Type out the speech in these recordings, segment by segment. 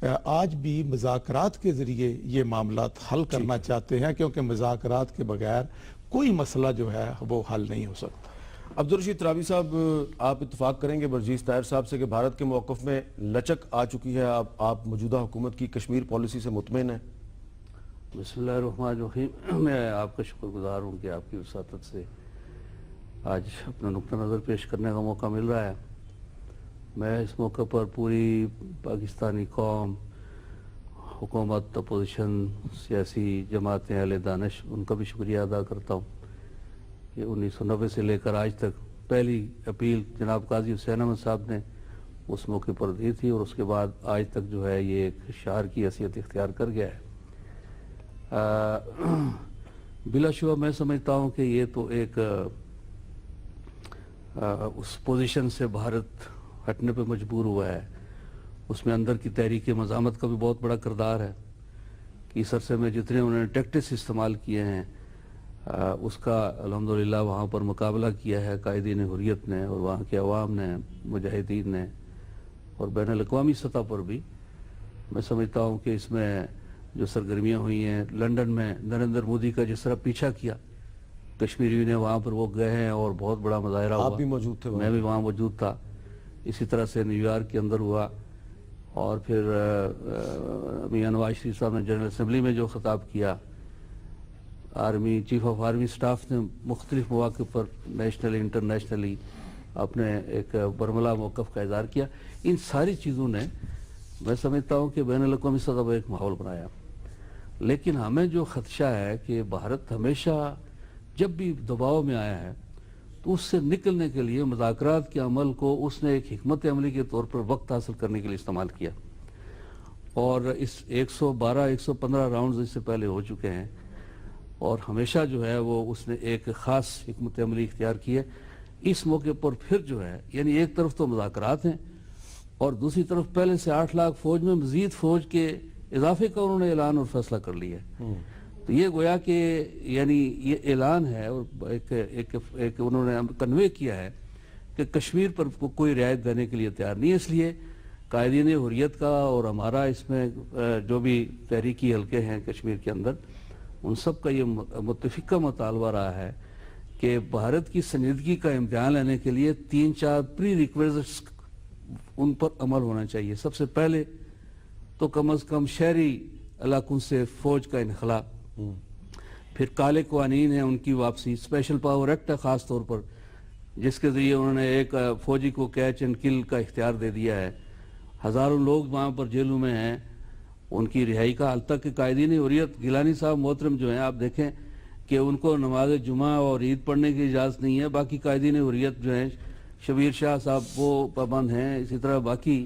آج بھی مذاکرات کے ذریعے یہ معاملات حل کرنا چاہتے ہیں، کیونکہ مذاکرات کے بغیر کوئی مسئلہ جو ہے وہ حل نہیں ہو سکتا۔ عبدالرشید ترابی صاحب، آپ اتفاق کریں گے برجیز طاہر صاحب سے کہ بھارت کے موقف میں لچک آ چکی ہے؟ آپ موجودہ حکومت کی کشمیر پالیسی سے مطمئن ہیں؟ بسم اللہ الرحمن الرحیم۔ میں آپ کا شکر گزار ہوں کہ آپ کی وساطت سے آج اپنا نقطہ نظر پیش کرنے کا موقع مل رہا ہے۔ میں اس موقع پر پوری پاکستانی قوم، حکومت، اپوزیشن، سیاسی جماعتیں، اہل دانش، ان کا بھی شکریہ ادا کرتا ہوں کہ 1990 سے لے کر آج تک پہلی اپیل جناب قاضی حسین احمد صاحب نے اس موقع پر دی تھی، اور اس کے بعد آج تک جو ہے یہ ایک شعار کی حیثیت اختیار کر گیا ہے۔ بلا شبہ میں سمجھتا ہوں کہ یہ تو ایک اس پوزیشن سے بھارت ہٹنے پہ مجبور ہوا ہے۔ اس میں اندر کی تحریک مزاحمت کا بھی بہت بڑا کردار ہے کہ اس عرصے میں جتنے انہوں نے ٹیکٹس استعمال کیے ہیں اس کا الحمدللہ وہاں پر مقابلہ کیا ہے قائدین حریت نے، اور وہاں کے عوام نے، مجاہدین نے، اور بین الاقوامی سطح پر بھی میں سمجھتا ہوں کہ اس میں جو سرگرمیاں ہوئی ہیں، لندن میں نریندر مودی کا جس طرح پیچھا کیا کشمیریوں نے، وہاں پر وہ گئے ہیں اور بہت بڑا مظاہرہ ہوا۔ آپ بھی موجود تھے؟ میں بھی وہاں موجود تھا۔ اسی طرح سے نیو یارک کے اندر ہوا، اور پھر میاں نواز شریف صاحب نے جنرل اسمبلی میں جو خطاب کیا، army chief of army staff نے مختلف مواقع پر نیشنلی انٹرنیشنلی اپنے ایک برملا موقف کا اظہار کیا۔ ان ساری چیزوں نے میں سمجھتا ہوں کہ بین الاقوامی سطح پر ایک ماحول بنایا۔ لیکن ہمیں جو خدشہ ہے کہ بھارت ہمیشہ جب بھی دباؤ میں آیا ہے تو اس سے نکلنے کے لیے مذاکرات کے عمل کو اس نے ایک حکمت عملی کے طور پر وقت حاصل کرنے کے لیے استعمال کیا، اور اس 112-115 راؤنڈز اس سے پہلے ہو چکے ہیں، اور ہمیشہ جو ہے وہ اس نے ایک خاص حکمت عملی اختیار کی ہے۔ اس موقع پر پھر جو ہے یعنی ایک طرف تو مذاکرات ہیں، اور دوسری طرف پہلے سے 8 لاکھ فوج میں مزید فوج کے اضافے کا انہوں نے اعلان اور فیصلہ کر لیا ہے۔ تو یہ گویا کہ یعنی یہ اعلان ہے، اور ایک انہوں نے کنوے کیا ہے کہ کشمیر پر کوئی رعایت دینے کے لیے تیار نہیں ہے۔ اس لیے قائدین حریت کا اور ہمارا اس میں جو بھی تحریکی حلقے ہیں کشمیر کے اندر، ان سب کا یہ متفقہ مطالبہ رہا ہے کہ بھارت کی سنجیدگی کا امتحان لینے کے لیے 3-4 پری ریکویزٹس ان پر عمل ہونا چاہیے۔ سب سے پہلے تو کم از کم شہری علاقوں سے فوج کا انخلا، پھر کالے قوانین ہیں ان کی واپسی، اسپیشل پاور ایکٹ ہے خاص طور پر، جس کے ذریعے انہوں نے ایک فوجی کو کیچ اینڈ کل کا اختیار دے دیا ہے۔ ہزاروں لوگ وہاں پر جیلوں میں ہیں، ان کی رہائی کا حال تک کہ قائدین حریت گیلانی صاحب محترم جو ہیں، آپ دیکھیں کہ ان کو نماز جمعہ اور عید پڑھنے کی اجازت نہیں ہے۔ باقی قائدین حریت جو ہیں، شبیر شاہ صاحب وہ پابند ہیں، اسی طرح باقی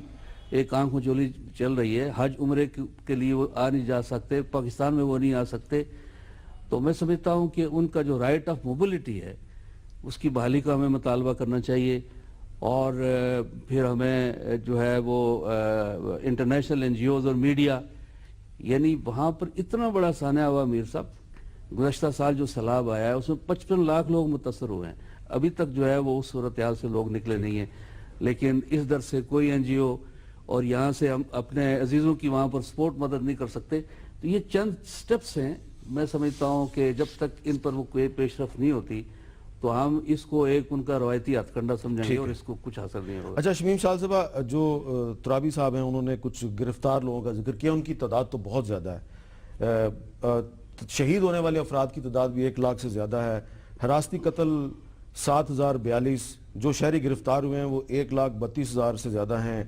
ایک آنکھ مچولی چل رہی ہے۔ حج عمرے کے لیے وہ آ نہیں جا سکتے، پاکستان میں وہ نہیں آ سکتے۔ تو میں سمجھتا ہوں کہ ان کا جو رائٹ آف موبلٹی ہے اس کی بحالی کا ہمیں مطالبہ کرنا چاہیے، اور پھر ہمیں جو ہے وہ انٹرنیشنل این جی اوز اور میڈیا، یعنی وہاں پر اتنا بڑا سانحہ ہوا میر صاحب، گزشتہ سال جو سیلاب آیا ہے اس میں 55 لاکھ لوگ متاثر ہوئے ہیں، ابھی تک جو ہے وہ اس صورتحال سے لوگ نکلے نہیں ہیں، لیکن اس در سے کوئی این جی او اور یہاں سے ہم اپنے عزیزوں کی وہاں پر سپورٹ مدد نہیں کر سکتے۔ تو یہ چند سٹیپس ہیں، میں سمجھتا ہوں کہ جب تک ان پر وہ کوئی پیش رفت نہیں ہوتی تو ہم اس کو ایک ان کا روایتی ہتھ کنڈا سمجھیں گے اور اس کو کچھ حاصل نہیں ہوگا۔ اچھا شمیم شاہ صاحبہ، جو ترابی صاحب ہیں انہوں نے کچھ گرفتار لوگوں کا ذکر کیا، ان کی تعداد تو بہت زیادہ ہے، شہید ہونے والے افراد کی تعداد بھی 1 لاکھ سے زیادہ ہے، حراستی قتل 7042، جو شہری گرفتار ہوئے ہیں وہ 1,32,000 سے زیادہ ہیں،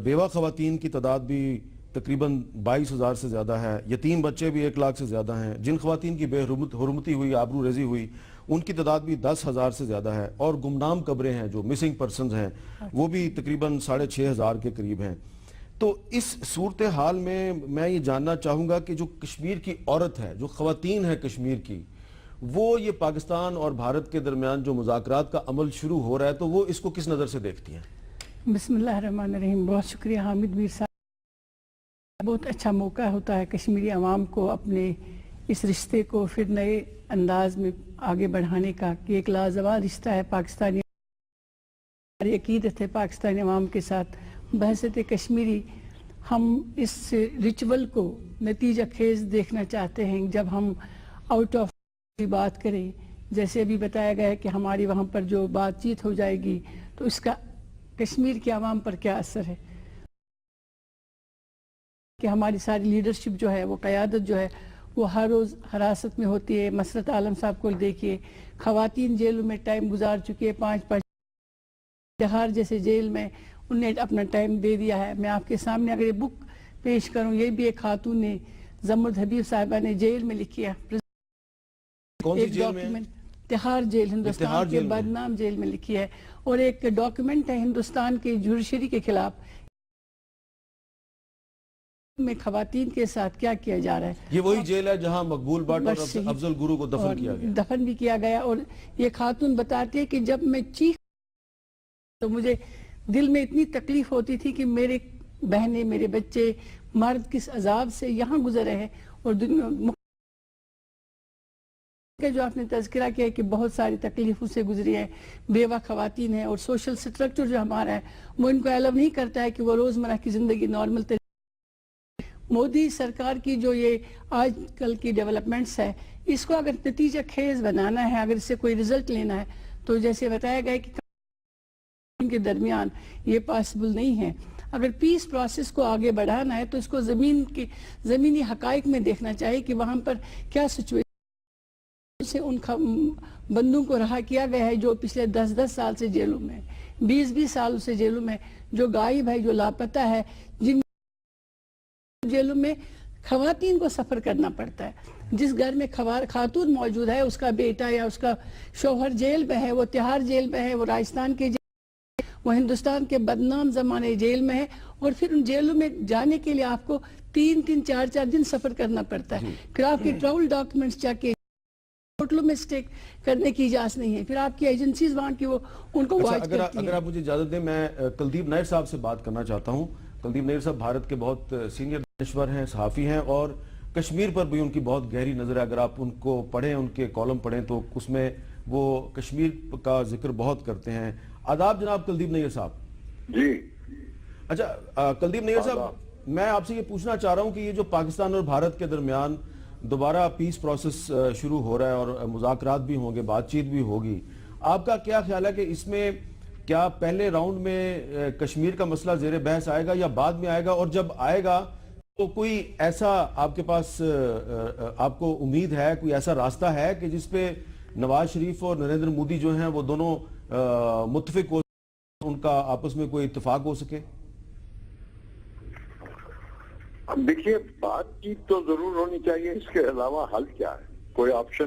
بیوہ خواتین کی تعداد بھی تقریباً 22,000 سے زیادہ ہے، یتیم بچے بھی 1 لاکھ سے زیادہ ہیں، جن خواتین کی بے حرمتی ہوئی، آبرو ریزی ہوئی، ان کی تعداد بھی 10,000 سے زیادہ ہے، اور گمنام قبریں ہیں جو مسنگ پرسنز ہیں وہ بھی تقریباً 6,500 کے قریب ہیں۔ تو اس صورتحال میں یہ جاننا چاہوں گا کہ جو کشمیر کی عورت ہے، جو خواتین ہے کشمیر کی، وہ یہ پاکستان اور بھارت کے درمیان جو مذاکرات کا عمل شروع ہو رہا ہے تو وہ اس کو کس نظر سے دیکھتی ہیں؟ بسم اللہ الرحمن الرحیم۔ بہت شکریہ حامد میر صاحب۔ بہت اچھا موقع ہوتا ہے کشمیری عوام کو اپنے اس رشتے کو پھر نئے انداز میں آگے بڑھانے کا، کہ ایک لازوال رشتہ ہے پاکستانی، ہماری عقیدت ہے پاکستانی عوام کے ساتھ۔ بحثیت کشمیری ہم اس ریچول کو نتیجہ خیز دیکھنا چاہتے ہیں جب ہم آؤٹ آف بات کریں. جیسے ابھی بتایا گیا ہے کہ ہماری وہاں پر جو بات چیت ہو جائے گی تو اس کا کشمیر کے عوام پر کیا اثر ہے کہ ہماری ساری لیڈرشپ جو ہے وہ قیادت جو ہے وہ ہر روز حراست میں ہوتی ہے. مسرت عالم صاحب کو دیکھیے, خواتین جیلوں میں ٹائم گزار چکی ہے, 5 تہار جیسے جیل میں انہوں نے اپنا ٹائم دے دیا ہے. میں آپ کے سامنے اگر یہ بک پیش کروں, یہ بھی ایک خاتون نے زمرد حبیب صاحبہ نے جیل میں لکھی ہے. کون سی ایک جیل میں؟ ڈاکیومنٹ تہار جیل, ہندوستان کے بدنام جیل میں لکھی ہے, اور ایک ڈاکیومنٹ ہے ہندوستان کے جوڈیشری کے خلاف میں خواتین کے ساتھ کیا کیا جا رہا ہے. یہ وہی جیل ہے جہاں مقبول بٹ اور افضل گرو کو دفن کیا گیا. دفن بھی کیا گیا. اور یہ خاتون بتاتی ہے کہ جب میں چیخ تو مجھے دل میں اتنی تکلیف ہوتی تھی کہ میرے بہنیں, میرے بچے مرد کس عذاب سے یہاں گزرے ہیں. اور جو آپ نے تذکرہ کیا ہے کہ بہت ساری تکلیفوں سے گزری ہے, بیوہ خواتین ہیں, اور سوشل سٹرکچر جو ہمارا ہے وہ ان کو الاو نہیں کرتا ہے کہ وہ روزمرہ کی زندگی نارمل طریقے. مودی سرکار کی جو یہ آج کل کی ڈیولپمنٹس ہے, اس کو اگر نتیجہ خیز بنانا ہے, اگر اس سے کوئی رزلٹ لینا ہے, تو جیسے بتایا گیا کہ کے درمیان یہ پاسبل نہیں ہے. اگر پیس پروسیس کو آگے بڑھانا ہے تو اس کو زمینی حقائق میں دیکھنا چاہیے کہ وہاں پر کیا سچویشن سے ان بندوں کو رہا کیا گیا ہے جو پچھلے 10 سال سے جیلوں میں, 20 سال سے جیلوں میں, جو غائب ہے, جو لاپتہ ہے, جن جیلوں میں خواتین کو سفر کرنا پڑتا ہے. جس گھر میں خاتون موجود ہے, اس کا بیٹا یا اس کا شوہر جیل میں ہے, وہ تہار جیل میں ہے, وہ راجستھان کے وہ ہندوستان کے بدنام زمانے جیل میں ہے, اور پھر ان جیلوں میں جانے کے لیے آپ کو 3 4 دن سفر کرنا پڑتا ہے. پھر آپ کے ٹریول ڈاکیومنٹس چیک کے ہوٹلوں میں اسٹے کرنے کی اجازت نہیں ہے. پھر آپ کی ایجنسیز وہاں کی وہ ان کو واچ کرتی ہیں. اگر آپ مجھے اجازت دیں, میں کلدیپ نیر صاحب سے بات کرنا چاہتا ہوں. کلدیپ نیر صاحب بھارت کے بہت سینئر دانشور ہیں, صحافی ہیں, اور کشمیر پر بھی ان کی بہت گہری نظر ہے. اگر آپ ان کو پڑھیں, ان کے کالم پڑھیں, تو اس میں وہ کشمیر کا ذکر بہت کرتے ہیں. آداب جناب کلدیپ نیر صاحب. جی اچھا کلدیپ نیر صاحب, میں آپ سے یہ پوچھنا چاہ رہا ہوں کہ یہ جو پاکستان اور بھارت کے درمیان دوبارہ پیس پروسیس شروع ہو رہا ہے اور مذاکرات بھی ہوں گے, بات چیت بھی ہوگی, آپ کا کیا خیال ہے کہ اس میں کیا پہلے راؤنڈ میں کشمیر کا مسئلہ زیر بحث آئے گا یا بعد میں آئے گا؟ اور جب آئے گا تو کوئی ایسا آپ کے پاس آپ کو امید ہے, کوئی ایسا راستہ ہے کہ جس پہ نواز شریف اور نریندر مودی جو ہیں وہ دونوں متفق ہو, ان کا آپس میں کوئی اتفاق ہو سکے؟ اب دیکھیے, بات چیت تو ضرور ہونی چاہیے, اس کے علاوہ حل کیا ہے؟ کوئی آپشن,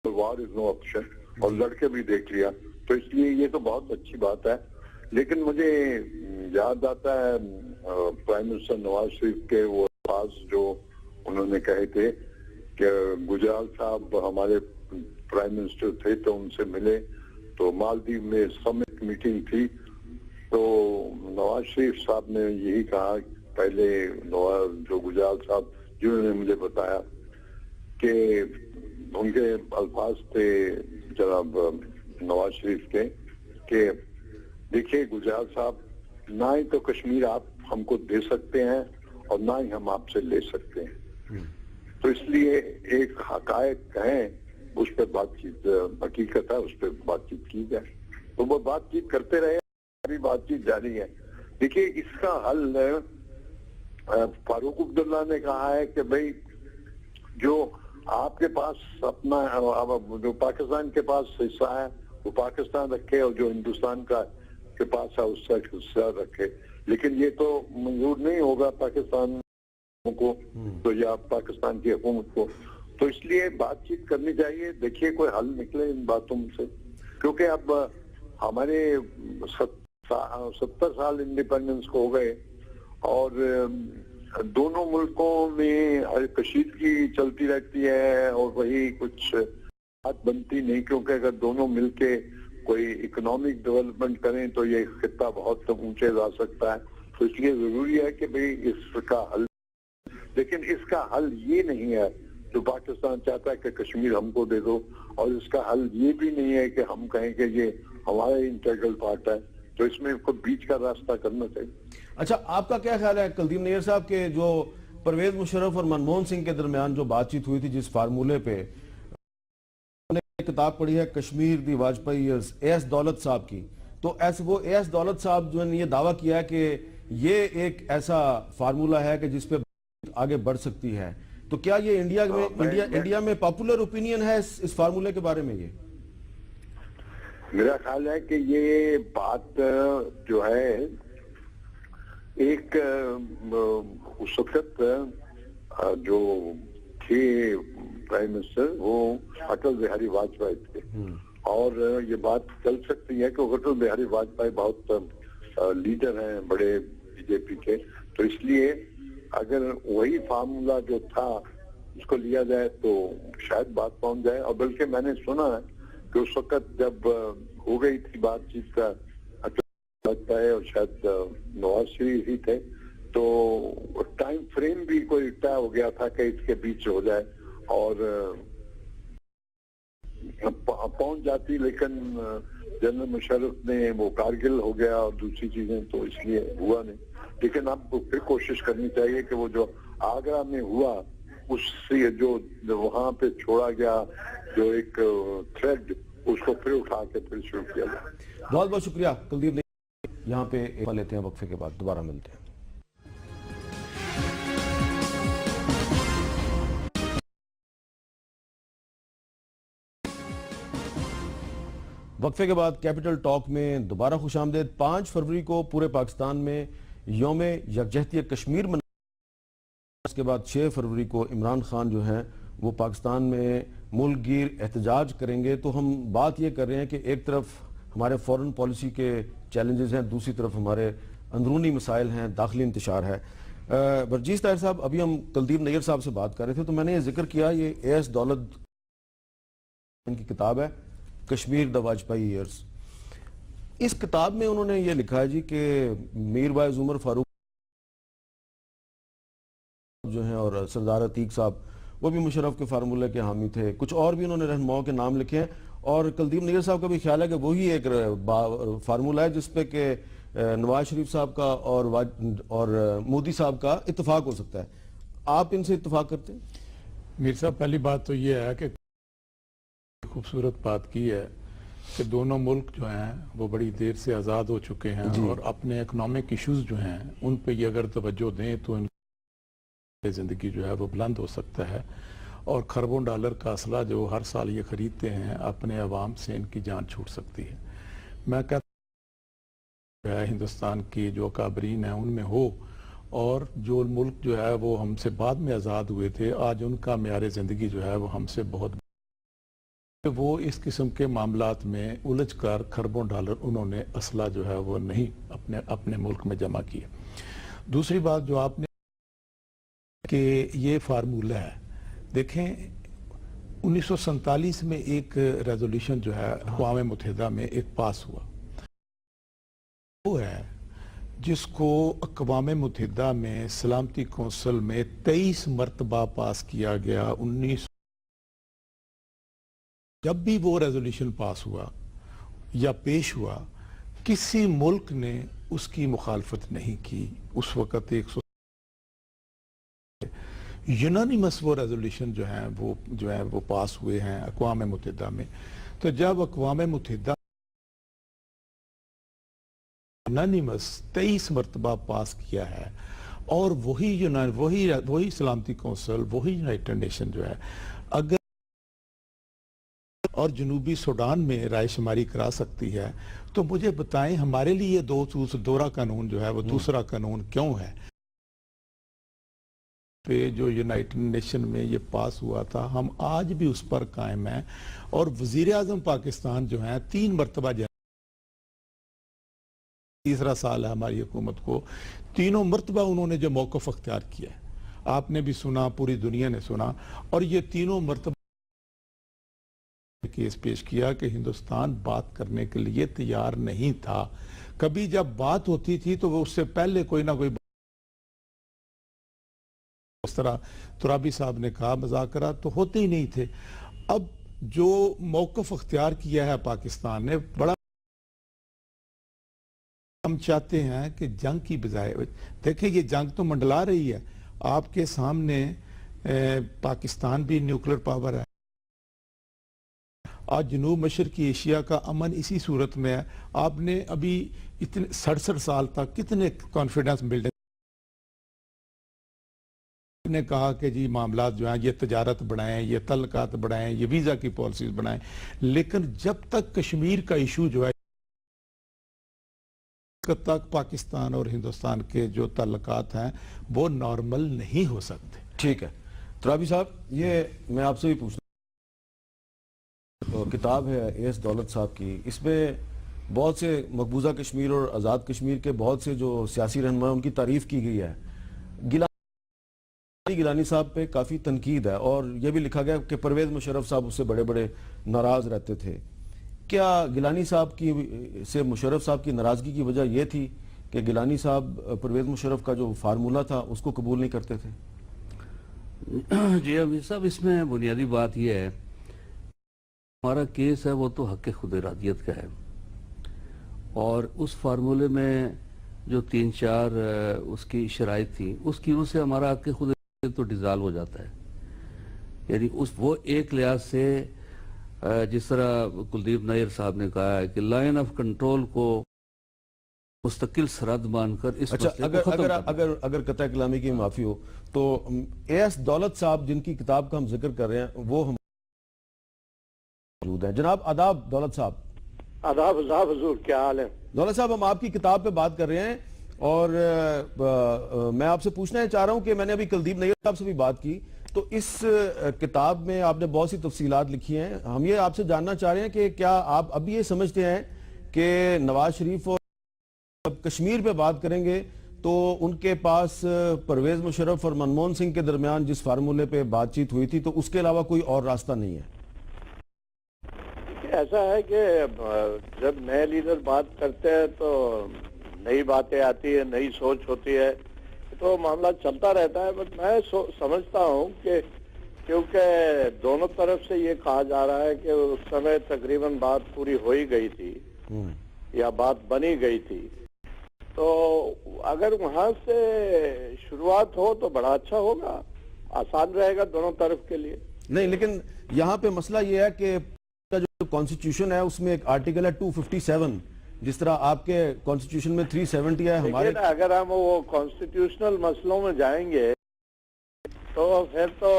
وار از نو آپشن, اور لڑکے بھی دیکھ لیا, تو اس لیے یہ تو بہت اچھی بات ہے. لیکن مجھے یاد آتا ہے پرائم منسٹر نواز شریف کے وہ الفاظ جو انہوں نے کہے تھے کہ گجرال صاحب ہمارے پرائم منسٹر تھے تو ان سے ملے, تو مالدیو میں سمٹ میٹنگ تھی, تو نواز شریف صاحب نے یہی کہا, پہلے نواز جو گجرال صاحب جنہوں نے مجھے بتایا کہ ان کے الفاظ تھے جناب نواز شریف کے کہ دیکھیے گجرال صاحب, نہ ہی تو کشمیر آپ ہم کو دے سکتے ہیں اور نہ ہی ہم آپ سے لے سکتے ہیں, تو اس لیے ایک حقائق ہیں, اس پہ بات چیت حقیقت ہے, اس پہ بات چیت کی جائے. تو وہ بات چیت کرتے رہے, ابھی بات چیت جاری ہے. دیکھیے اس کا حل فاروق عبداللہ نے کہا ہے کہ بھئی جو آپ کے پاس اپنا جو پاکستان کے پاس حصہ ہے وہ پاکستان رکھے, اور جو ہندوستان کا کے پاس ہے اس کا حصہ رکھے. لیکن یہ تو منظور نہیں ہوگا پاکستان کو تو یا پاکستان کی حکومت کو, تو اس لیے بات چیت کرنی چاہیے. دیکھیے کوئی حل نکلے ان باتوں سے, کیونکہ اب ہمارے 70 سال انڈیپینڈنس کو ہو گئے, اور دونوں ملکوں میں کشیدگی چلتی رہتی ہے, اور وہی کچھ بات بنتی نہیں, کیونکہ اگر دونوں مل کے کوئی اکنامک ڈیولپمنٹ کریں تو یہ خطہ بہت اونچے جا سکتا ہے. تو اس لیے ضروری ہے کہ بھئی اس کا حل, لیکن اس کا حل یہ نہیں ہے جو پاکستان چاہتا ہے کہ کشمیر ہم کو دے دو, اور اس کا حل یہ بھی نہیں ہے کہ ہم کہیں کہ یہ ہمارا انٹیگرل پارٹ ہے. تو اس میں کوئی بیچ کا راستہ کرنا چاہیے. اچھا آپ کا کیا خیال ہے کلدیپ نیر صاحب کے جو پرویز مشرف اور منموہن سنگھ کے درمیان جو بات چیت ہوئی تھی جس فارمولے پہ کتاب پڑھی ہے کشمیر دی واجپئی ایئرز اے ایس دولت صاحب کی، تو وہ اے ایس دولت صاحب جو نے یہ دعویٰ کیا ہے کہ یہ ایک ایسا فارمولہ ہے کہ جس پہ آگے بڑھ سکتی ہے، تو کیا یہ انڈیا میں پاپولر اوپینین ہے اس فارمولے کے بارے میں؟ یہ میرا خیال ہے کہ یہ بات جو ہے ایک اس وقت جو تھے پرائم منسٹر وہ اٹل بہاری واجپئی تھے، اور یہ بات چل سکتی ہے کہ اٹل بہاری واجپئی بہت لیڈر ہیں بڑے بی جے پی کے، تو اس لیے اگر وہی فارمولا جو تھا اس کو لیا جائے تو شاید بات پہنچ جائے. اور بلکہ میں نے سنا ہے کہ اس وقت جب ہو گئی تھی بات چیت کا لگتا ہے اور شاید نواز شریف ہی تھے، تو ٹائم فریم بھی کوئی طے ہو گیا تھا کہ اس کے بیچ ہو جائے اور پہنچ جاتی، لیکن جنرل مشرف نے وہ کارگل ہو گیا اور دوسری چیزیں، تو اس لیے ہوا نہیں. لیکن اب پھر کوشش کرنی چاہیے کہ وہ جو آگرہ میں ہوا اس سے جو وہاں پہ چھوڑا گیا جو ایک تھریڈ اس کو پھر اٹھا کے پھر شروع کیا جائے. بہت بہت شکریہ کلدیپ. یہاں پہ لیتے ہیں وقفے کے بعد دوبارہ ملتے ہیں. وقفے کے بعد کیپٹل ٹاک میں دوبارہ خوش آمدید. 5 فروری کو پورے پاکستان میں یوم یکجہتی کشمیر اس کے بعد 6 فروری کو عمران خان جو ہیں وہ پاکستان میں ملک گیر احتجاج کریں گے. تو ہم بات یہ کر رہے ہیں کہ ایک طرف ہمارے فورن پالیسی کے چیلنجز ہیں، دوسری طرف ہمارے اندرونی مسائل ہیں، داخلی انتشار ہے. برجیز طاہر صاحب، ابھی ہم کلدیپ نیر صاحب سے بات کر رہے تھے تو میں نے یہ ذکر کیا یہ اے ایس دولت ان کی کتاب ہے کشمیر دا واجپئی ایئرز. اس کتاب میں انہوں نے یہ لکھا ہے جی کہ میر وائز عمر فاروق جو ہیں اور سردار عتیق صاحب وہ بھی مشرف کے فارمولے کے حامی تھے، کچھ اور بھی انہوں نے رہنماؤں کے نام لکھے ہیں، اور کلدیپ نیر صاحب کا بھی خیال ہے کہ وہی ایک فارمولہ ہے جس پہ کہ نواز شریف صاحب کا اور مودی صاحب کا اتفاق ہو سکتا ہے. آپ ان سے اتفاق کرتے ہیں؟ میر صاحب پہلی بات تو یہ ہے کہ خوبصورت بات کی ہے کہ دونوں ملک جو ہیں وہ بڑی دیر سے آزاد ہو چکے ہیں اور اپنے اکنامک ایشوز جو ہیں ان پہ یہ اگر توجہ دیں تو ان کی زندگی جو ہے وہ بلند ہو سکتا ہے، اور کھربوں ڈالر کا اسلحہ جو ہر سال یہ خریدتے ہیں اپنے عوام سے ان کی جان چھوٹ سکتی ہے. میں کہتا ہوں ہندوستان کی جو اکابرین ہیں ان میں ہو، اور جو ملک جو ہے وہ ہم سے بعد میں آزاد ہوئے تھے آج ان کا معیار زندگی جو ہے وہ ہم سے بہت وہ اس قسم کے معاملات میں الجھ کر کھربوں ڈالر انہوں نے اسلحہ جو ہے وہ نہیں اپنے ملک میں جمع کیا. دوسری بات جو آپ نے کہ یہ فارمولہ ہے، دیکھیں 1947 میں ایک ریزولوشن جو ہے اقوام متحدہ میں ایک پاس ہوا، وہ ہے جس کو اقوام متحدہ میں سلامتی کونسل میں 23 مرتبہ پاس کیا گیا. جب بھی وہ ریزولوشن پاس ہوا یا پیش ہوا کسی ملک نے اس کی مخالفت نہیں کی. اس وقت یونانیمس وہ ریزولوشن جو ہیں وہ پاس ہوئے ہیں اقوام متحدہ میں. تو جب اقوام متحدہ یونانیمس 23 مرتبہ پاس کیا ہے اور وہی سلامتی کونسل وہی یونائٹڈ نیشن جو ہے اگر اور جنوبی سوڈان میں رائے شماری کرا سکتی ہے تو مجھے بتائیں ہمارے لیے دورہ قانون جو ہے وہ دوسرا قانون کیوں ہے؟ پہ جو یونائٹڈ نیشن میں یہ پاس ہوا تھا ہم آج بھی اس پر قائم ہیں، اور وزیر اعظم پاکستان جو ہیں 3 مرتبہ تیسرا سال ہے ہماری حکومت کو، 3 مرتبہ انہوں نے جو موقف اختیار کیا ہے آپ نے بھی سنا، پوری دنیا نے سنا، اور یہ 3 مرتبہ کیس پیش کیا کہ ہندوستان بات کرنے کے لیے تیار نہیں تھا. کبھی جب بات ہوتی تھی تو وہ اس سے پہلے کوئی نہ کوئی اس طرح ترابی صاحب نے کہا مذاکرات تو ہوتے ہی نہیں تھے. اب جو موقف اختیار کیا ہے پاکستان نے بڑا ہم چاہتے ہیں کہ جنگ کی بجائے دیکھیں یہ جنگ تو منڈلا رہی ہے آپ کے سامنے پاکستان بھی نیوکلیر پاور ہے آج جنوب مشرقی ایشیا کا امن اسی صورت میں ہے آپ نے ابھی اتنے 67 سال تک کتنے کانفیڈنس بلڈنگ نے کہا کہ جی معاملات جو ہیں یہ تجارت بڑھائیں یہ تعلقات بڑھائیں یہ ویزا کی پالیسیز بڑھائیں لیکن جب تک کشمیر کا ایشو جو ہے تک پاکستان اور ہندوستان کے جو تعلقات ہیں وہ نارمل نہیں ہو سکتے ٹھیک ہے ترابی صاحب یہ میں آپ سے بھی پوچھنا کتاب ہے ایس دولت صاحب کی اس میں بہت سے مقبوضہ کشمیر اور آزاد کشمیر کے بہت سے جو سیاسی رہنما ان کی تعریف کی گئی ہے گیلانی صاحب پہ کافی تنقید ہے اور یہ بھی لکھا گیا کہ پرویز مشرف صاحب اس سے بڑے بڑے ناراض رہتے تھے کیا گیلانی صاحب کی سے مشرف صاحب کی ناراضگی کی وجہ یہ تھی کہ گیلانی صاحب پرویز مشرف کا جو فارمولہ تھا اس کو قبول نہیں کرتے تھے جی امیر صاحب اس میں بنیادی بات یہ ہے ہمارا کیس ہے وہ تو حق خود ارادیت کا ہے اور اس فارمولے میں جو 3-4 اس کی شرائط تھی اس کی وجہ سے ہمارا حق خود ارادیت تو ڈیزالو ہو جاتا ہے یعنی وہ ایک لحاظ سے جس طرح کلدیپ نیر صاحب نے کہا ہے کہ لائن آف کنٹرول کو مستقل سرحد مان کر اس مسئلے کو ختم کرنا اگر قطع کلامی کی معافی ہو تو ایس دولت صاحب جن کی کتاب کا ہم ذکر کر رہے ہیں وہ ہم موجود ہیں جناب آداب دولت صاحب آداب حضور کیا حال ہے دولت صاحب ہم آپ کی کتاب پہ بات کر رہے ہیں اور میں آپ سے پوچھنا چاہ رہا ہوں کہ میں نے ابھی کلدیپ نیر صاحب سے بھی بات کی تو اس کتاب میں آپ نے بہت سی تفصیلات لکھی ہیں ہم یہ آپ سے جاننا چاہ رہے ہیں کہ کیا آپ ابھی یہ سمجھتے ہیں کہ نواز شریف اور جب کشمیر پہ بات کریں گے تو ان کے پاس پرویز مشرف اور منموہن سنگھ کے درمیان جس فارمولے پہ بات چیت ہوئی تھی تو اس کے علاوہ کوئی اور راستہ نہیں ہے ایسا ہے کہ جب نئے لیڈر بات کرتے ہیں تو نئی باتیں آتی ہیں نئی سوچ ہوتی ہے تو معاملہ چلتا رہتا ہے بٹ میں سمجھتا ہوں کہ کیونکہ دونوں طرف سے یہ کہا جا رہا ہے کہ اس سمے تقریباً بات پوری ہو ہی گئی تھی یا بات بنی گئی تھی تو اگر وہاں سے شروعات ہو تو بڑا اچھا ہوگا آسان رہے گا دونوں طرف کے لیے نہیں لیکن یہاں پہ مسئلہ یہ ہے کہ جو کانسٹیٹیوشن ہے اس میں ایک آرٹیکل ہے 257 جس طرح آپ کے کانسٹیٹیوشن میں 370 ہے ہمارے اگر ہم وہ کانسٹیٹیوشنل مسئلوں میں جائیں گے تو پھر تو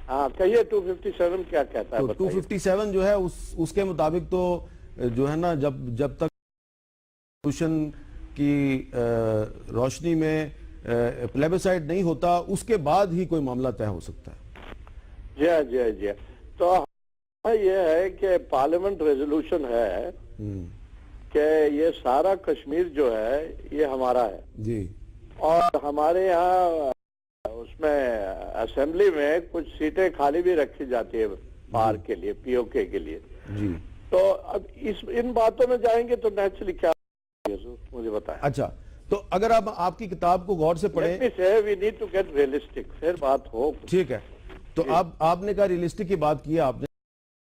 ہاں کہیے 257 کیا کہتا ہے 257 جو ہے اس کے مطابق تو جو ہے نا جب تک کانسٹیٹیوشن کی روشنی میں پلیبسائٹ نہیں ہوتا اس کے بعد ہی کوئی معاملہ طے ہو سکتا ہے جی ہاں جی ہاں جی تو یہ ہے کہ پارلیمنٹ ریزولوشن ہے کہ یہ سارا کشمیر جو ہے یہ ہمارا ہے جی اور ہمارے یہاں اس میں اسمبلی میں کچھ سیٹیں خالی بھی رکھی جاتی ہے باہر کے لیے پی او کے لیے جی تو اب ان باتوں میں جائیں گے تو نیچرلی کیا مجھے بتائیں اچھا تو اگر آپ کی کتاب کو غور سے پڑھیں we need to get realistic پھر بات ہو ٹھیک ہے تو آپ نے کہا ریئلسٹک کی بات کی آپ نے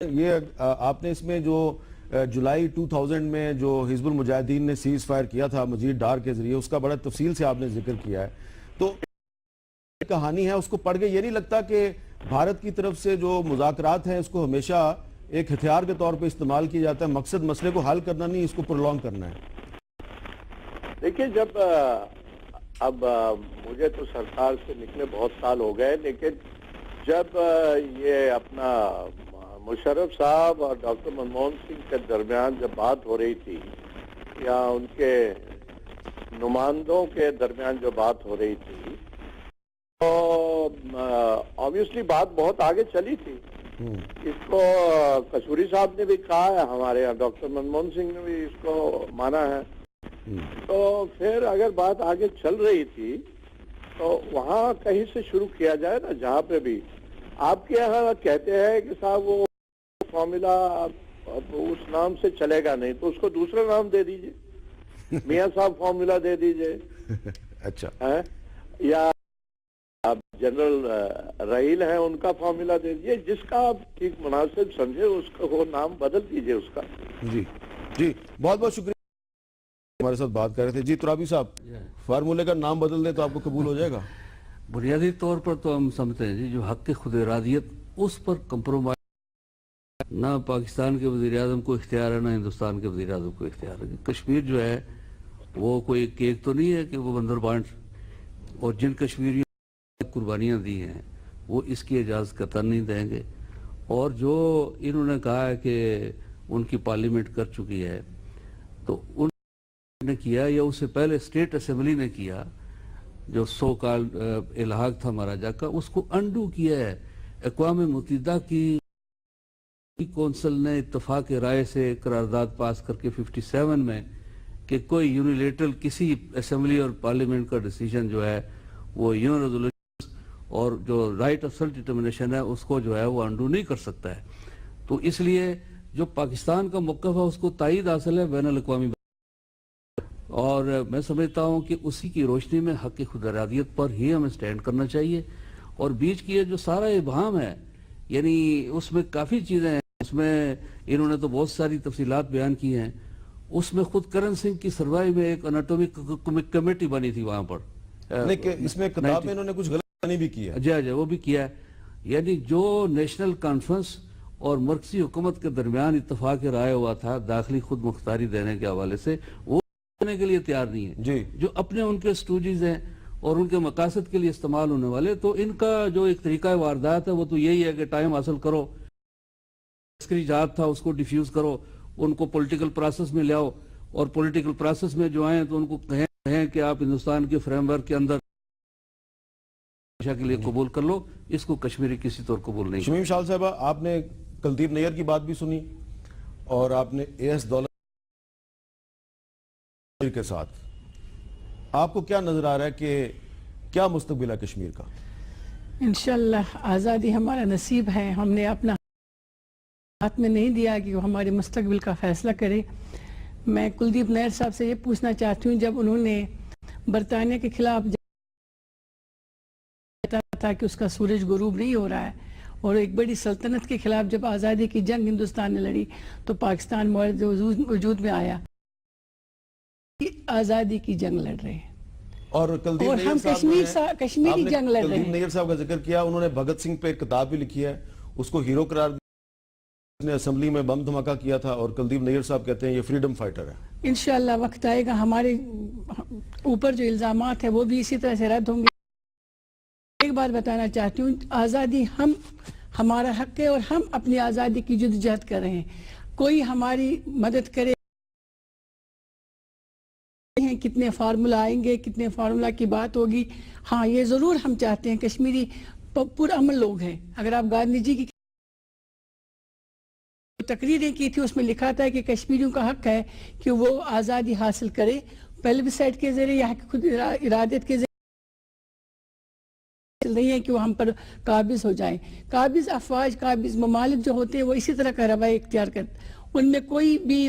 یہ آپ نے اس میں جو جولائی 2000 میں جو حزب المجاہدین نے سیز فائر کیا تھا مجید ڈار کے ذریعے اس کا بڑا تفصیل سے آپ نے ذکر کیا ہے تو کہانی ہے اس کو پڑھ کے یہ نہیں لگتا کہ بھارت کی طرف سے جو مذاکرات ہیں اس کو ہمیشہ ایک ہتھیار کے طور پہ استعمال کیا جاتا ہے مقصد مسئلے کو حل کرنا نہیں اس کو پرولونگ کرنا ہے دیکھیے جب اب مجھے تو سرکار سے نکلے بہت سال ہو گئے لیکن جب یہ اپنا مشرف صاحب اور ڈاکٹر منموہن سنگھ کے درمیان جب بات ہو رہی تھی یا ان کے نمائندوں کے درمیان جو بات ہو رہی تھی تو obviously بات بہت آگے چلی تھی اس کو کسوری صاحب نے بھی کہا ہے ہمارے یہاں ڈاکٹر منموہن سنگھ نے بھی اس کو مانا ہے تو پھر اگر بات آگے چل رہی تھی تو وہاں کہیں سے شروع کیا جائے نا جہاں پہ بھی آپ کے یہاں کہتے ہیں کہ صاحب وہ فارمولا اس نام سے چلے گا نہیں تو اس کو دوسرا نام دے دیجئے میاں صاحب فارمولا دے دیجئے اچھا یا جنرل رحیل ہیں ان کا فارمولا دے دیجئے جس کا آپ ٹھیک مناسب سمجھے اس کا وہ نام بدل دیجئے اس کا جی جی بہت بہت شکریہ ہمارے ساتھ بات کر رہے تھے. جی ترابی صاحب, فارمولے کا نام بدل دیں تو آپ کو قبول ہو جائے گا؟ بنیادی طور پر تو ہم سمجھتے ہیں جی جو حق خود ارادیت اس پر کمپرومائز نہ پاکستان کے وزیر اعظم کو اختیار ہے نہ ہندوستان کے وزیر اعظم کو اختیار ہے. کشمیر جو ہے وہ کوئی کیک تو نہیں ہے کہ وہ بندر بانٹ, اور جن کشمیریوں نے قربانیاں دی ہیں وہ اس کی اجازت قطعا نہیں دیں گے. اور جو انہوں نے کہا ہے کہ ان کی پارلیمنٹ کر چکی ہے, تو ان نے کیا یا اس سے پہلے اسٹیٹ اسمبلی نے کیا, جو سو کال الحاق تھا مہاراجہ کا, اس کو انڈو کیا ہے. اقوام متحدہ کی کونسل نے اتفاق رائے سے قرارداد پاس کر کے 57 میں کہ کوئی یونیلیٹرل کسی اسمبلی اور پارلیمنٹ کا ڈیسیجن جو ہے وہ یون ریزولوشن اور جو رائٹ آف سیلف ڈٹرمنیشن ہے اس کو جو ہے وہ انڈو نہیں کر سکتا ہے. تو اس لیے جو پاکستان کا موقف ہے اس کو تائید حاصل ہے بین الاقوامی, اور میں سمجھتا ہوں کہ اسی کی روشنی میں حق خود ارادیت پر ہی ہمیں سٹینڈ کرنا چاہیے. اور بیچ کی یہ جو سارا ابہام ہے, یعنی اس میں کافی چیزیں ہیں, اس میں انہوں نے تو بہت ساری تفصیلات بیان کی ہیں. اس میں خود کرن سنگھ کی سروائی میں ایک اناٹومک کمیٹی بنی تھی وہاں پر, اس میں کتاب میں انہوں نے کچھ غلط بھی کیا. جی وہ بھی کیا ہے. یعنی جو نیشنل کانفرنس اور مرکزی حکومت کے درمیان اتفاق رائے ہوا تھا داخلی خود مختاری دینے کے حوالے سے, وہ دینے کے لیے تیار نہیں ہے. جی جو اپنے ان کے سٹوڈیز ہیں اور ان کے مقاصد کے لیے استعمال ہونے والے, تو ان کا جو ایک طریقہ واردات ہے وہ تو یہی ہے کہ ٹائم حاصل کرو, عسکری جہاد تھا اس کو ڈیفیوز کرو, ان کو پولیٹیکل پروسیس میں لے آؤ, اور پولیٹیکل پروسیس میں جو آئیں تو ان کو کہیں کہ آپ ہندوستان کے فریم ورک کے اندر کے لیے قبول کر لو, اس کو کشمیری کسی طور قبول نہیں. شمیم شال صاحبہ, آپ نے کلدیپ نیر کی بات بھی سنی اور آپ نے اے ایس دولت کے ساتھ, آپ کو کیا نظر آ رہا ہے کہ کیا مستقبل ہے کشمیر کا؟ انشاءاللہ آزادی ہمارا نصیب ہے, ہم نے اپنا ہاتھ میں نہیں دیا کہ وہ ہمارے مستقبل کا فیصلہ کرے. میں کلدیپ نیر صاحب سے یہ پوچھنا چاہتی ہوں, جب انہوں نے برطانیہ کے خلاف تھا کہ اس کا سورج غروب نہیں ہو رہا ہے, اور ایک بڑی سلطنت کے خلاف جب آزادی کی جنگ ہندوستان نے لڑی تو پاکستان وجود میں آیا, آزادی کی جنگ لڑ رہے ہیں, اور کلدیپ نیر ہم کشمیری جنگ لڑ رہے کلدیپ ہیں. نیر صاحب کا ذکر کیا, انہوں نے بھگت سنگھ پہ ایک کتاب بھی لکھی ہے, اس کو ہیرو قرار دیا, نے اسمبلی میں بم دھماکہ کیا تھا, اور کلدیپ نیر صاحب کہتے ہیں یہ فریڈم فائٹر ہے. انشاءاللہ وقت آئے گا, ہمارے اوپر جو الزامات ہیں وہ بھی اسی طرح سے رد ہوں گے. ایک بات بتانا چاہتی ہوں, آزادی ہمارا حق ہے اور ہم اپنی آزادی کی جدوجہد کر رہے ہیں. کوئی ہماری مدد کرے, کتنے فارمولہ آئیں گے, کتنے فارمولہ کی بات ہوگی. ہاں یہ ضرور ہم چاہتے ہیں, کشمیری پرامن لوگ ہیں. اگر آپ گاندھی جی کی تقریریں کی تھی اس میں لکھا تھا کہ کشمیریوں کا حق ہے کہ وہ آزادی حاصل کرے پلیبسائٹ کے ذریعے یا خود ارادت کے ذریعے, نہیں ہے کہ وہ ہم پر قابض ہو جائیں. قابض افواج, قابض ممالک جو ہوتے ہیں وہ اسی طرح کا رویہ اختیار کرتے, ان میں کوئی بھی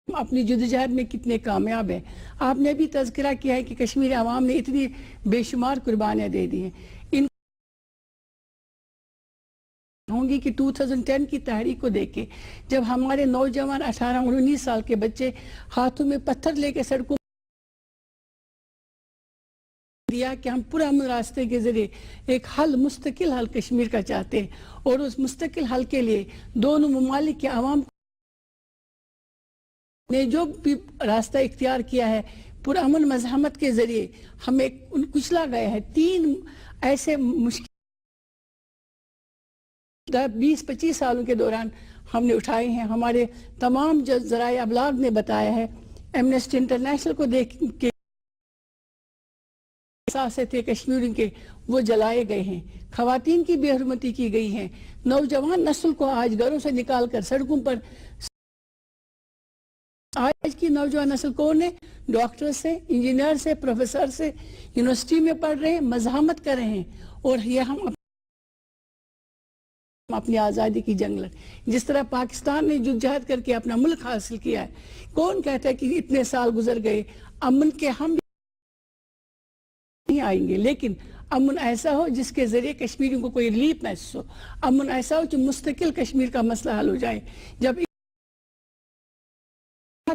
اپنی جدوجہد میں کتنے کامیاب ہیں. آپ نے بھی تذکرہ کیا ہے کہ کشمیر عوام نے اتنی بے شمار قربانیاں دے دی ہیں. ان ہوں گی کہ 2010 کی تحریک کو دیکھ کے جب ہمارے نوجوان 18-19 سال کے بچے ہاتھوں میں پتھر لے کے سڑکوں دیا کہ ہم پرامن راستے کے ذریعے ایک مستقل حل کشمیر کا چاہتے ہیں, اور اس مستقل حل کے لیے دونوں ممالک کے عوام نے جو بھی راستہ اختیار کیا ہے پرامن مزاحمت کے ذریعے ہمیں کچلا گیا ہے. 3 ایسے مشکل 20-25 سالوں کے دوران ہم نے اٹھائے ہیں. ہمارے تمام جو ذرائع ابلاغ نے بتایا ہے, ایمنسٹی انٹرنیشنل کو دیکھ کے احساس تھے کشمیریوں کے وہ جلائے گئے ہیں, خواتین کی بے حرمتی کی گئی ہے, نوجوان نسل کو آج گھروں سے نکال کر سڑکوں پر. آج کی نوجوان نسل کون ہے؟ ڈاکٹر سے, انجینئر سے, پروفیسر سے, یونیورسٹی میں پڑھ رہے ہیں, مزاحمت کر رہے ہیں, اور یہ ہم اپنی آزادی کی جنگ لڑ. جس طرح پاکستان نے جدوجہد کر کے اپنا ملک حاصل کیا ہے, کون کہتا ہے کہ اتنے سال گزر گئے امن کے ہم نہیں آئیں گے, لیکن امن ایسا ہو جس کے ذریعے کشمیریوں کو کوئی ریلیف محسوس ہو, امن ایسا ہو جو مستقل کشمیر کا مسئلہ حل ہو جائے. جب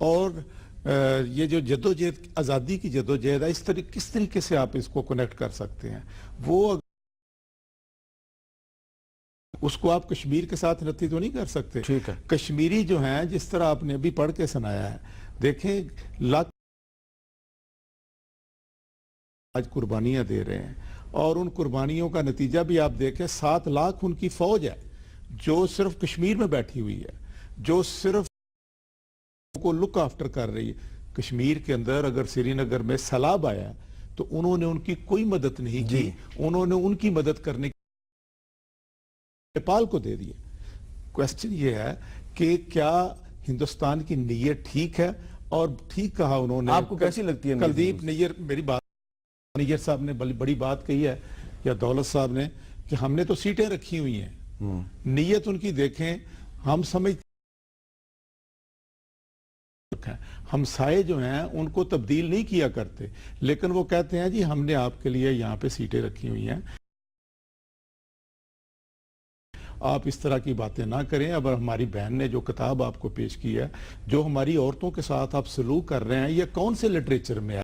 اور یہ جو جدوجہد آزادی کی جدوجہد ہے کس طریقے سے آپ اس کو کنیکٹ کر سکتے ہیں؟ وہ اس کو آپ کشمیر کے ساتھ رتی تو نہیں کر سکتے. ٹھیک ہے. کشمیری جو ہیں جس طرح آپ نے ابھی پڑھ کے سنایا ہے, دیکھیں لاکھ آج قربانیاں دے رہے ہیں, اور ان قربانیوں کا نتیجہ بھی آپ دیکھیں 7 لاکھ ان کی فوج ہے جو صرف کشمیر میں بیٹھی ہوئی ہے, جو صرف کو لک آفٹر کر رہی ہے. کشمیر کے اندر اگر سری نگر میں سیلاب آیا تو انہوں نے ان کی کوئی مدد نہیں کی, انہوں نے ان کی مدد کرنے نیپال کو دے دیا. کوسچن یہ ہے کہ کیا ہندوستان کی نیت ٹھیک ہے؟ اور ٹھیک کہا انہوں نے. آپ کو کیسی لگتی ہے کلدیپ نیر, میری بات نیر صاحب نے بڑی بات کہی ہے, یا دولت صاحب نے, کہ ہم نے تو سیٹیں رکھی ہوئی ہیں. نیت ان کی دیکھیں, ہم سمجھتے ہمسائے جو ہیں ان کو تبدیل نہیں کیا کرتے, لیکن وہ کہتے ہیں جی ہم نے آپ کے لیے یہاں پہ سیٹیں رکھی ہوئی ہیں, آپ اس طرح کی باتیں نہ کریں. اب ہماری بہن نے جو کتاب آپ کو پیش کی ہے, جو ہماری عورتوں کے ساتھ آپ سلوک کر رہے ہیں, یہ کون سے لٹریچر میں ہے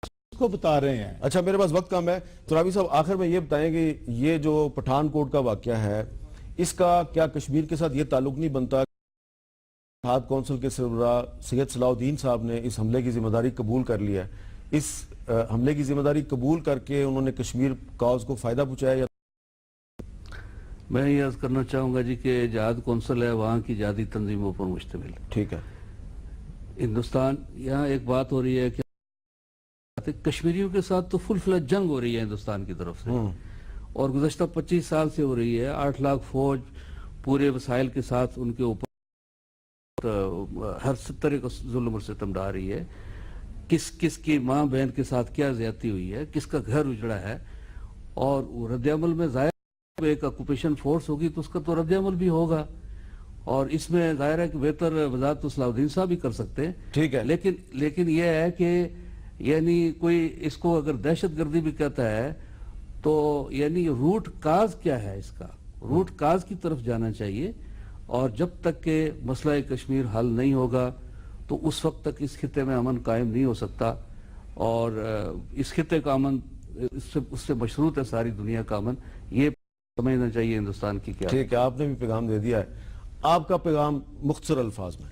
اس کو بتا رہے ہیں. اچھا میرے پاس وقت کم ہے, ترابی صاحب آخر میں یہ بتائیں کہ یہ جو پٹھان کوٹ کا واقعہ ہے, اس کا کیا کشمیر کے ساتھ یہ تعلق نہیں بنتا؟ اتحاد کونسل کے سربراہ سید صلاح الدین صاحب نے اس حملے کی ذمہ داری قبول کر لیا ہے. اس حملے کی ذمہ داری قبول کر کے انہوں نے کشمیر کاز کو فائدہ پہنچایا یا؟ میں یہ عرض کرنا چاہوں گا جی کہ جہاد کونسل ہے وہاں کی جہادی تنظیموں پر مشتمل. ٹھیک ہے. ہندوستان, یہاں ایک بات ہو رہی ہے کہ کشمیریوں کے ساتھ تو فل فلج جنگ ہو رہی ہے ہندوستان کی طرف سے, اور گزشتہ 25 سال سے ہو رہی ہے. 8 لاکھ فوج پورے وسائل کے ساتھ ان کے اوپر ہر طرح کا ظلم اور ستم ڈھا رہی ہے. کس کی ماں بہن کے ساتھ کیا زیادتی ہوئی ہے, کس کا گھر اجڑا ہے, اور رد عمل میں ظاہر ایک آکوپیشن فورس ہوگی تو اس کا تو رد عمل بھی ہوگا, اور اس میں ظاہر ہے کہ بہتر وضاحت تو صلاح الدین صاحب بھی کر سکتے ہیں. ٹھیک ہے. لیکن یہ ہے کہ یعنی کوئی اس کو اگر دہشت گردی بھی کہتا ہے تو یعنی روٹ کاز کیا ہے, اس کا روٹ کاز کی طرف جانا چاہیے. اور جب تک کہ مسئلہ کشمیر حل نہیں ہوگا تو اس وقت تک اس خطے میں امن قائم نہیں ہو سکتا, اور اس خطے کا امن اس سے مشروط ہے ساری دنیا کا امن. یہ سمجھنا چاہیے ہندوستان کی کیا. ٹھیک ہے, آپ نے بھی پیغام دے دیا ہے. آپ کا پیغام مختصر الفاظ میں.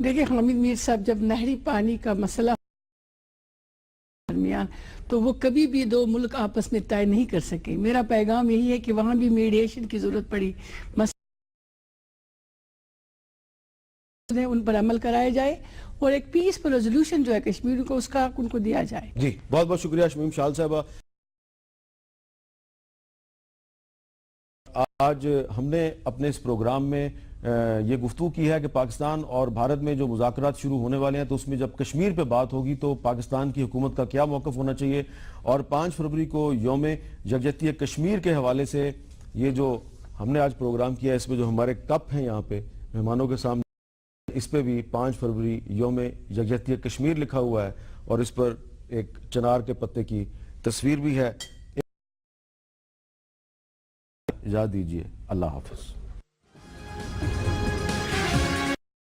دیکھیں حامد میر صاحب, جب نہری پانی کا مسئلہ درمیان تو وہ کبھی بھی 2 ملک آپس میں طے نہیں کر سکے. میرا پیغام یہی ہے کہ وہاں بھی میڈیشن کی ضرورت پڑی, ان پر عمل کرایا جائے, اور ایک پیسفل ریزولوشن جو ہے کشمیر کو, اس کا ان کو دیا جائے. جی بہت بہت شکریہ شمیم شال صاحبہ. آج ہم نے اپنے اس پروگرام میں یہ گفتگو کی ہے کہ پاکستان اور بھارت میں جو مذاکرات شروع ہونے والے ہیں تو اس میں جب کشمیر پہ بات ہوگی تو پاکستان کی حکومت کا کیا موقف ہونا چاہیے, اور 5 فروری کو یوم یکجہتی کشمیر کے حوالے سے یہ جو ہم نے آج پروگرام کیا ہے, اس میں جو ہمارے کپ ہیں یہاں پہ مہمانوں کے سامنے, اس پہ بھی 5 فروری یوم یکجہتی کشمیر لکھا ہوا ہے, اور اس پر ایک چنار کے پتے کی تصویر بھی ہے. اجازت دیجیے, اللہ حافظ.